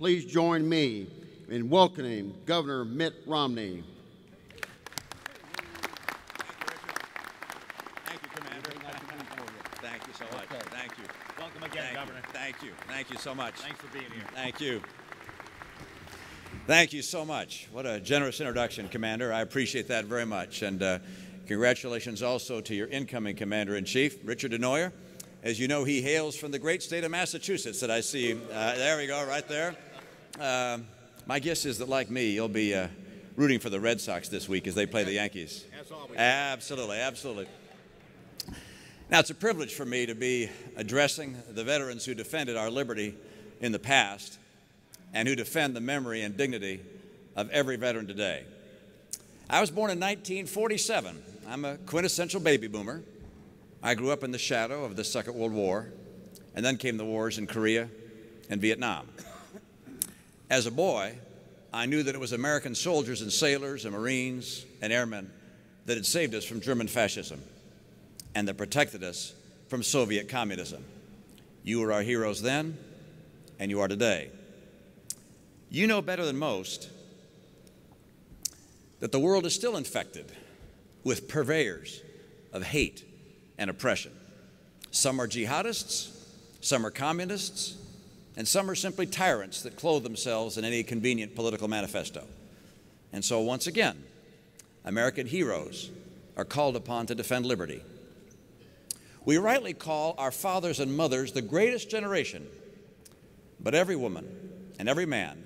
Please join me in welcoming Governor Mitt Romney. Thank you, Commander. Thank you so much. Okay. Thank you. Welcome again, Governor. Thank you. Thank you so much. Thanks for being here. Thank you. Thank you so much. What a generous introduction, Commander. I appreciate that very much. And congratulations also to your incoming Commander-in-Chief, Richard Denoyer. As you know, he hails from the great state of Massachusetts that I see. There we go, right there. My guess is that, like me, you'll be rooting for the Red Sox this week as they play the Yankees. As always. Absolutely, absolutely. Now, it's a privilege for me to be addressing the veterans who defended our liberty in the past and who defend the memory and dignity of every veteran today. I was born in 1947. I'm a quintessential baby boomer. I grew up in the shadow of the Second World War, and then came the wars in Korea and Vietnam. As a boy, I knew that it was American soldiers and sailors and Marines and airmen that had saved us from German fascism and that protected us from Soviet communism. You were our heroes then, and you are today. You know better than most that the world is still infected with purveyors of hate and oppression. Some are jihadists, some are communists, and some are simply tyrants that clothe themselves in any convenient political manifesto. And so once again, American heroes are called upon to defend liberty. We rightly call our fathers and mothers the greatest generation, but every woman and every man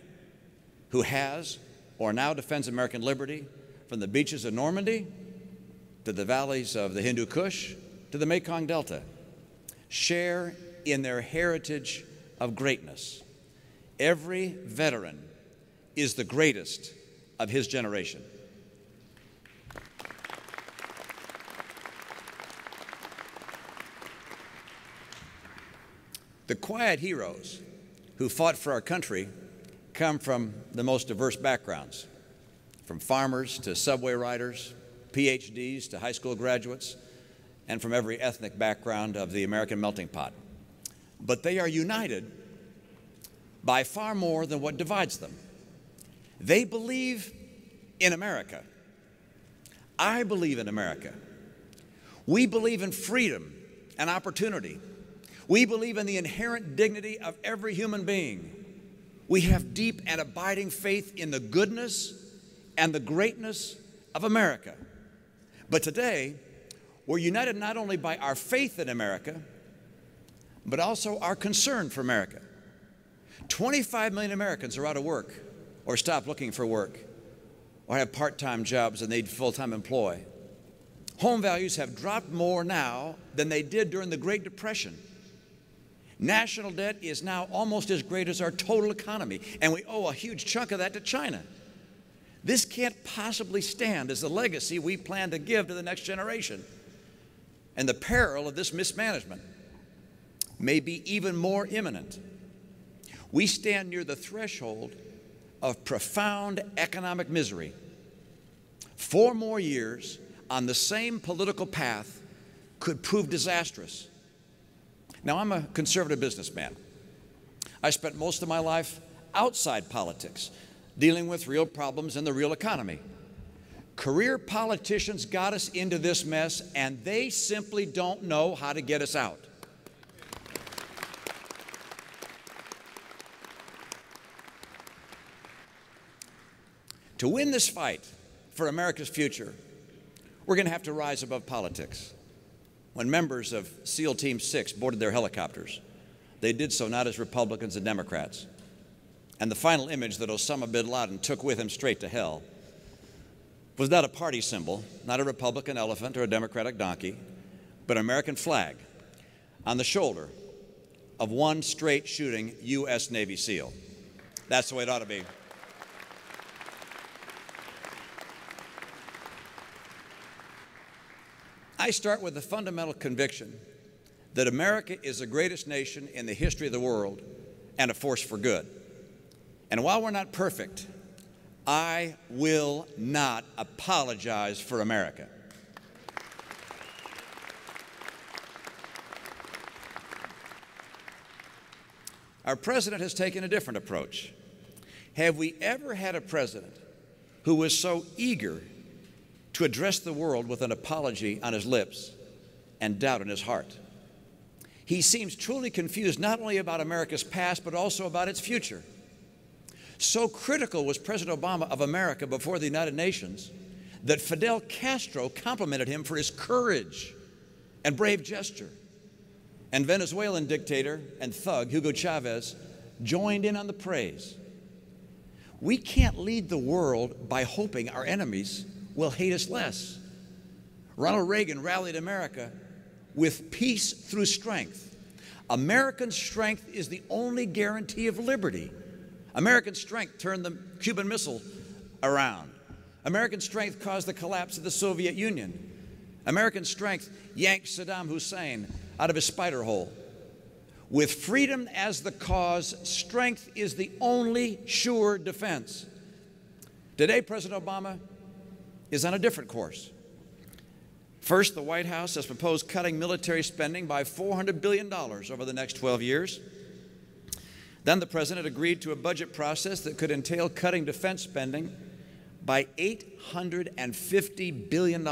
who has or now defends American liberty, from the beaches of Normandy to the valleys of the Hindu Kush to the Mekong Delta, share in their heritage of greatness. Every veteran is the greatest of his generation. The quiet heroes who fought for our country come from the most diverse backgrounds, from farmers to subway riders, PhDs to high school graduates, and from every ethnic background of the American melting pot. But they are united by far more than what divides them. They believe in America. I believe in America. We believe in freedom and opportunity. We believe in the inherent dignity of every human being. We have deep and abiding faith in the goodness and the greatness of America. But today, we're united not only by our faith in America, but also our concern for America. 25 million Americans are out of work or stopped looking for work or have part-time jobs and need full-time employ. Home values have dropped more now than they did during the Great Depression. National debt is now almost as great as our total economy, and we owe a huge chunk of that to China. This can't possibly stand as the legacy we plan to give to the next generation. And the peril of this mismanagement may be even more imminent. We stand near the threshold of profound economic misery. 4 more years on the same political path could prove disastrous. Now, I'm a conservative businessman. I spent most of my life outside politics, dealing with real problems in the real economy. Career politicians got us into this mess, and they simply don't know how to get us out. To win this fight for America's future, we're going to have to rise above politics. When members of SEAL Team 6 boarded their helicopters, they did so not as Republicans and Democrats. And the final image that Osama bin Laden took with him straight to hell was not a party symbol, not a Republican elephant or a Democratic donkey, but an American flag on the shoulder of one straight shooting U.S. Navy SEAL. That's the way it ought to be. I start with the fundamental conviction that America is the greatest nation in the history of the world and a force for good. And while we're not perfect, I will not apologize for America. Our president has taken a different approach. have we ever had a president who was so eager to address the world with an apology on his lips and doubt in his heart? He seems truly confused not only about America's past, but also about its future. So critical was President Obama of America before the United Nations that Fidel Castro complimented him for his courage and brave gesture. And Venezuelan dictator and thug Hugo Chavez joined in on the praise. We can't lead the world by hoping our enemies will hate us less. Ronald Reagan rallied America with peace through strength. American strength is the only guarantee of liberty. American strength turned the Cuban Missile around. American strength caused the collapse of the Soviet Union. American strength yanked Saddam Hussein out of his spider hole. With freedom as the cause, strength is the only sure defense. Today, President Obama is on a different course. First, the White House has proposed cutting military spending by $400 billion over the next 12 years. Then the president agreed to a budget process that could entail cutting defense spending by $850 billion.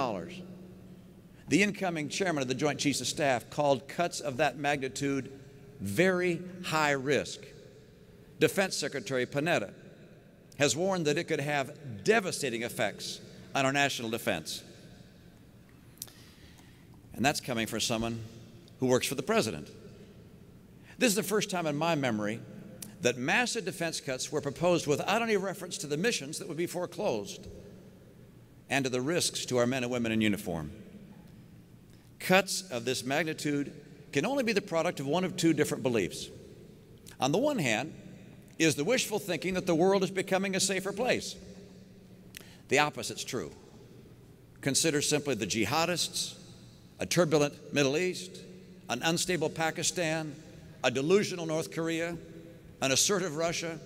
The incoming chairman of the Joint Chiefs of Staff called cuts of that magnitude very high risk. Defense Secretary Panetta has warned that it could have devastating effects on our national defense. And that's coming from someone who works for the president. This is the first time in my memory that massive defense cuts were proposed without any reference to the missions that would be foreclosed and to the risks to our men and women in uniform. Cuts of this magnitude can only be the product of one of two different beliefs. On the one hand is the wishful thinking that the world is becoming a safer place. The opposite's true. Consider simply the jihadists, a turbulent Middle East, an unstable Pakistan, a delusional North Korea, an assertive Russia,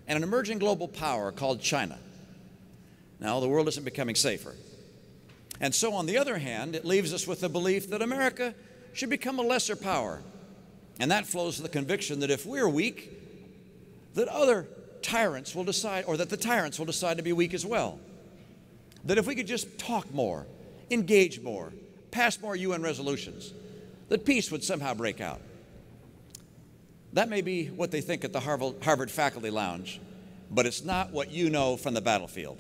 and an emerging global power called China. Now, the world isn't becoming safer. And so, on the other hand, it leaves us with the belief that America should become a lesser power. And that flows from the conviction that if we're weak, that other tyrants will decide, or that the tyrants will decide to be weak as well. That if we could just talk more, engage more, pass more UN resolutions, that peace would somehow break out. That may be what they think at the Harvard Faculty Lounge, but it's not what you know from the battlefield.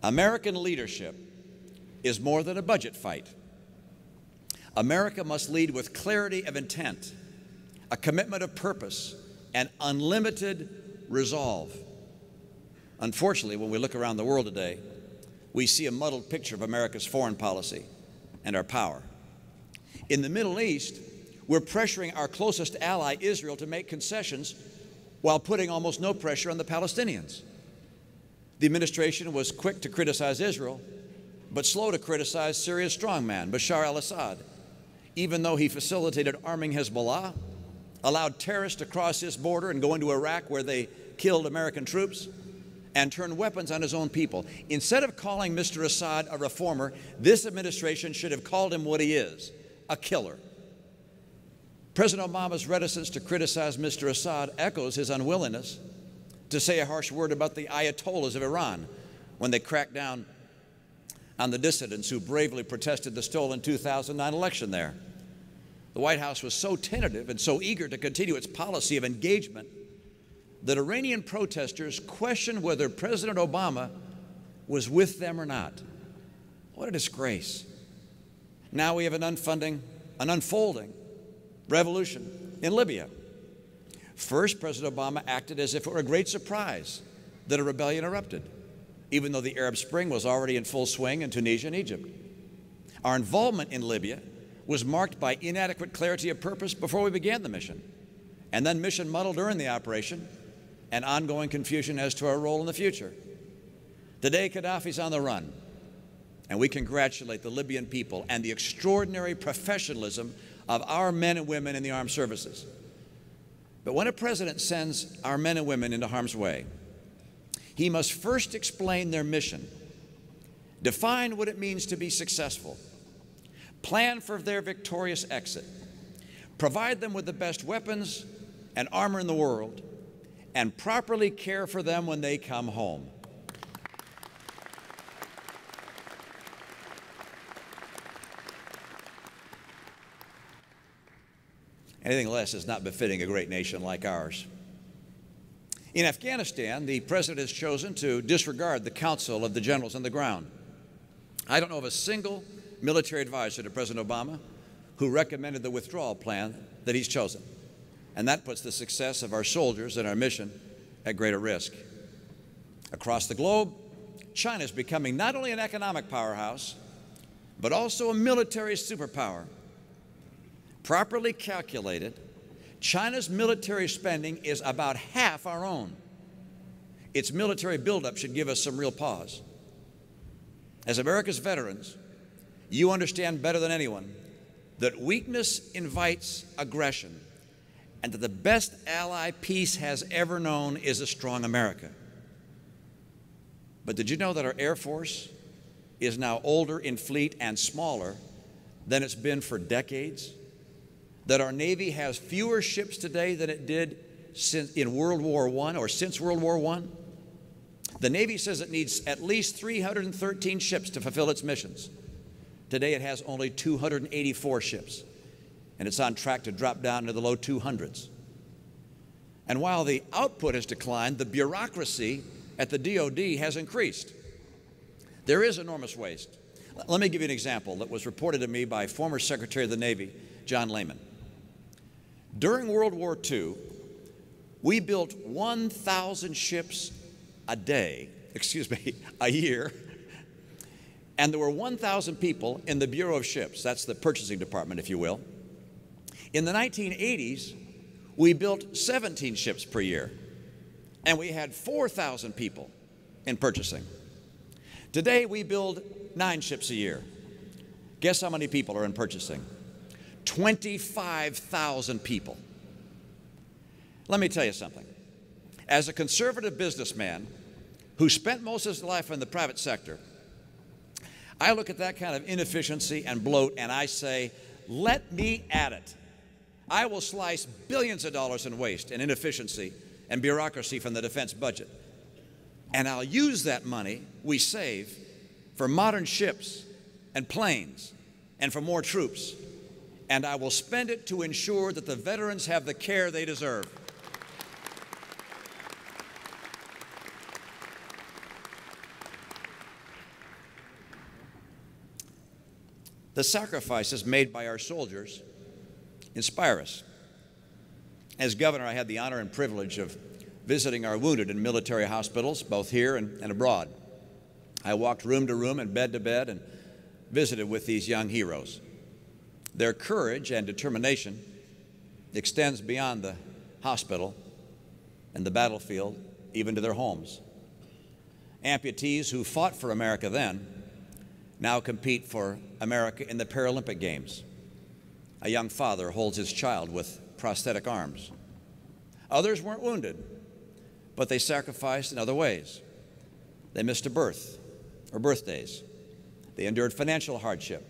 American leadership is more than a budget fight. America must lead with clarity of intent, a commitment of purpose, and unlimited resolve. Unfortunately, when we look around the world today, we see a muddled picture of America's foreign policy and our power. In the Middle East, we're pressuring our closest ally, Israel, to make concessions while putting almost no pressure on the Palestinians. The administration was quick to criticize Israel, but slow to criticize Syria's strongman, Bashar al-Assad, even though he facilitated arming Hezbollah, allowed terrorists to cross his border and go into Iraq where they killed American troops, and turned weapons on his own people. Instead of calling Mr. Assad a reformer, this administration should have called him what he is, a killer. President Obama's reticence to criticize Mr. Assad echoes his unwillingness to say a harsh word about the Ayatollahs of Iran when they cracked down on the dissidents who bravely protested the stolen 2009 election there. The White House was so tentative and so eager to continue its policy of engagement that Iranian protesters questioned whether President Obama was with them or not. What a disgrace. Now we have an unfolding revolution in Libya. First, President Obama acted as if it were a great surprise that a rebellion erupted, even though the Arab Spring was already in full swing in Tunisia and Egypt. Our involvement in Libya was marked by inadequate clarity of purpose before we began the mission, and then mission muddle during the operation, and ongoing confusion as to our role in the future. Today, Gaddafi's on the run, and we congratulate the Libyan people and the extraordinary professionalism of our men and women in the armed services. But when a president sends our men and women into harm's way, he must first explain their mission, define what it means to be successful, plan for their victorious exit, provide them with the best weapons and armor in the world, and properly care for them when they come home. Anything less is not befitting a great nation like ours. In Afghanistan, the president has chosen to disregard the counsel of the generals on the ground. I don't know of a single military advisor to President Obama who recommended the withdrawal plan that he's chosen. And that puts the success of our soldiers and our mission at greater risk. Across the globe, China is becoming not only an economic powerhouse, but also a military superpower. Properly calculated, China's military spending is about half our own. Its military buildup should give us some real pause. As America's veterans, you understand better than anyone that weakness invites aggression, and that the best ally peace has ever known is a strong America. But did you know that our Air Force is now older in fleet and smaller than it's been for decades? That our Navy has fewer ships today than it did in World War I or since World War I? The Navy says it needs at least 313 ships to fulfill its missions. Today it has only 284 ships, and it's on track to drop down into the low 200s. And while the output has declined, the bureaucracy at the DOD has increased. There is enormous waste. Let me give you an example that was reported to me by former Secretary of the Navy, John Lehman. During World War II, we built 1,000 ships a year, and there were 1,000 people in the Bureau of Ships. That's the purchasing department, if you will. In the 1980s, we built 17 ships per year, and we had 4,000 people in purchasing. Today, we build 9 ships a year. Guess how many people are in purchasing? 25,000 people. Let me tell you something. As a conservative businessman who spent most of his life in the private sector, I look at that kind of inefficiency and bloat and I say, let me at it. I will slice billions of dollars in waste and inefficiency and bureaucracy from the defense budget. And I'll use that money we save for modern ships and planes and for more troops. And I will spend it to ensure that the veterans have the care they deserve. The sacrifices made by our soldiers inspire us. As governor, I had the honor and privilege of visiting our wounded in military hospitals, both here and abroad. I walked room to room and bed to bed and visited with these young heroes. Their courage and determination extends beyond the hospital and the battlefield, even to their homes. Amputees who fought for America then now compete for America in the Paralympic Games. A young father holds his child with prosthetic arms. Others weren't wounded, but they sacrificed in other ways. They missed a birth or birthdays. They endured financial hardship,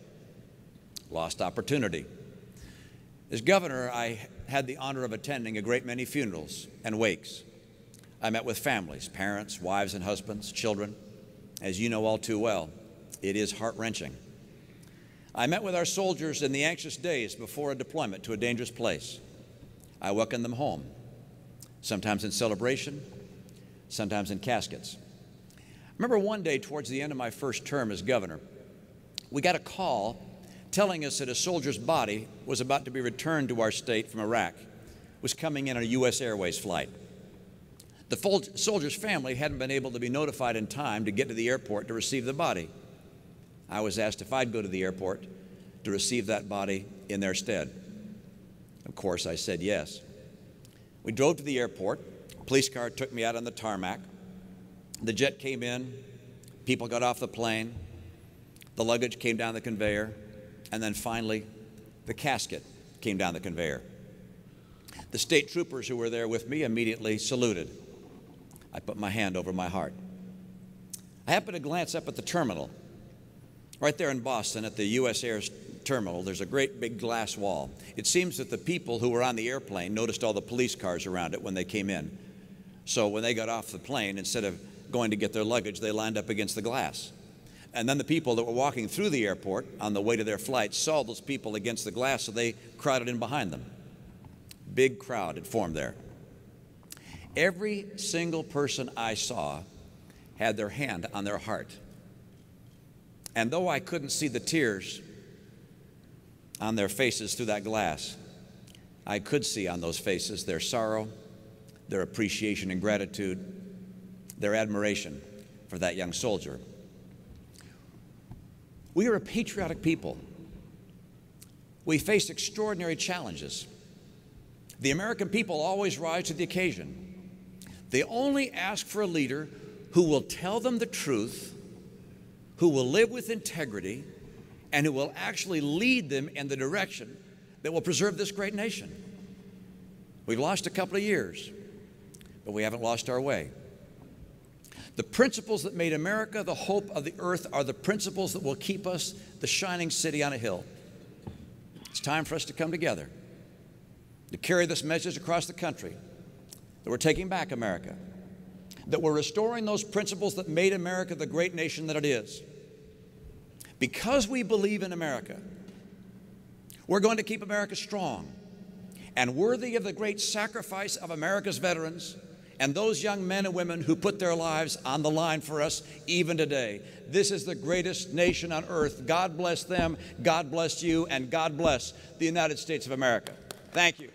lost opportunity. As governor, I had the honor of attending a great many funerals and wakes. I met with families, parents, wives and husbands, children. As you know all too well, it is heart-wrenching. I met with our soldiers in the anxious days before a deployment to a dangerous place. I welcomed them home, sometimes in celebration, sometimes in caskets. I remember one day towards the end of my first term as governor, we got a call telling us that a soldier's body was about to be returned to our state from Iraq, was coming in on a U.S. Airways flight. The soldier's family hadn't been able to be notified in time to get to the airport to receive the body. I was asked if I'd go to the airport to receive that body in their stead. Of course, I said yes. We drove to the airport. A police car took me out on the tarmac. The jet came in. People got off the plane. The luggage came down the conveyor. And then finally, the casket came down the conveyor. The state troopers who were there with me immediately saluted. I put my hand over my heart. I happened to glance up at the terminal. Right there in Boston at the U.S. Air terminal, there's a great big glass wall. It seems that the people who were on the airplane noticed all the police cars around it when they came in. So when they got off the plane, instead of going to get their luggage, they lined up against the glass. And then the people that were walking through the airport on the way to their flight saw those people against the glass, so they crowded in behind them. Big crowd had formed there. Every single person I saw had their hand on their heart. And though I couldn't see the tears on their faces through that glass, I could see on those faces their sorrow, their appreciation and gratitude, their admiration for that young soldier. We are a patriotic people. We face extraordinary challenges. The American people always rise to the occasion. They only ask for a leader who will tell them the truth, who will live with integrity, and who will actually lead them in the direction that will preserve this great nation. We've lost a couple of years, but we haven't lost our way. The principles that made America the hope of the earth are the principles that will keep us the shining city on a hill. It's time for us to come together, to carry this message across the country, that we're taking back America, that we're restoring those principles that made America the great nation that it is. Because we believe in America, we're going to keep America strong and worthy of the great sacrifice of America's veterans and those young men and women who put their lives on the line for us even today. This is the greatest nation on earth. God bless them, God bless you, and God bless the United States of America. Thank you.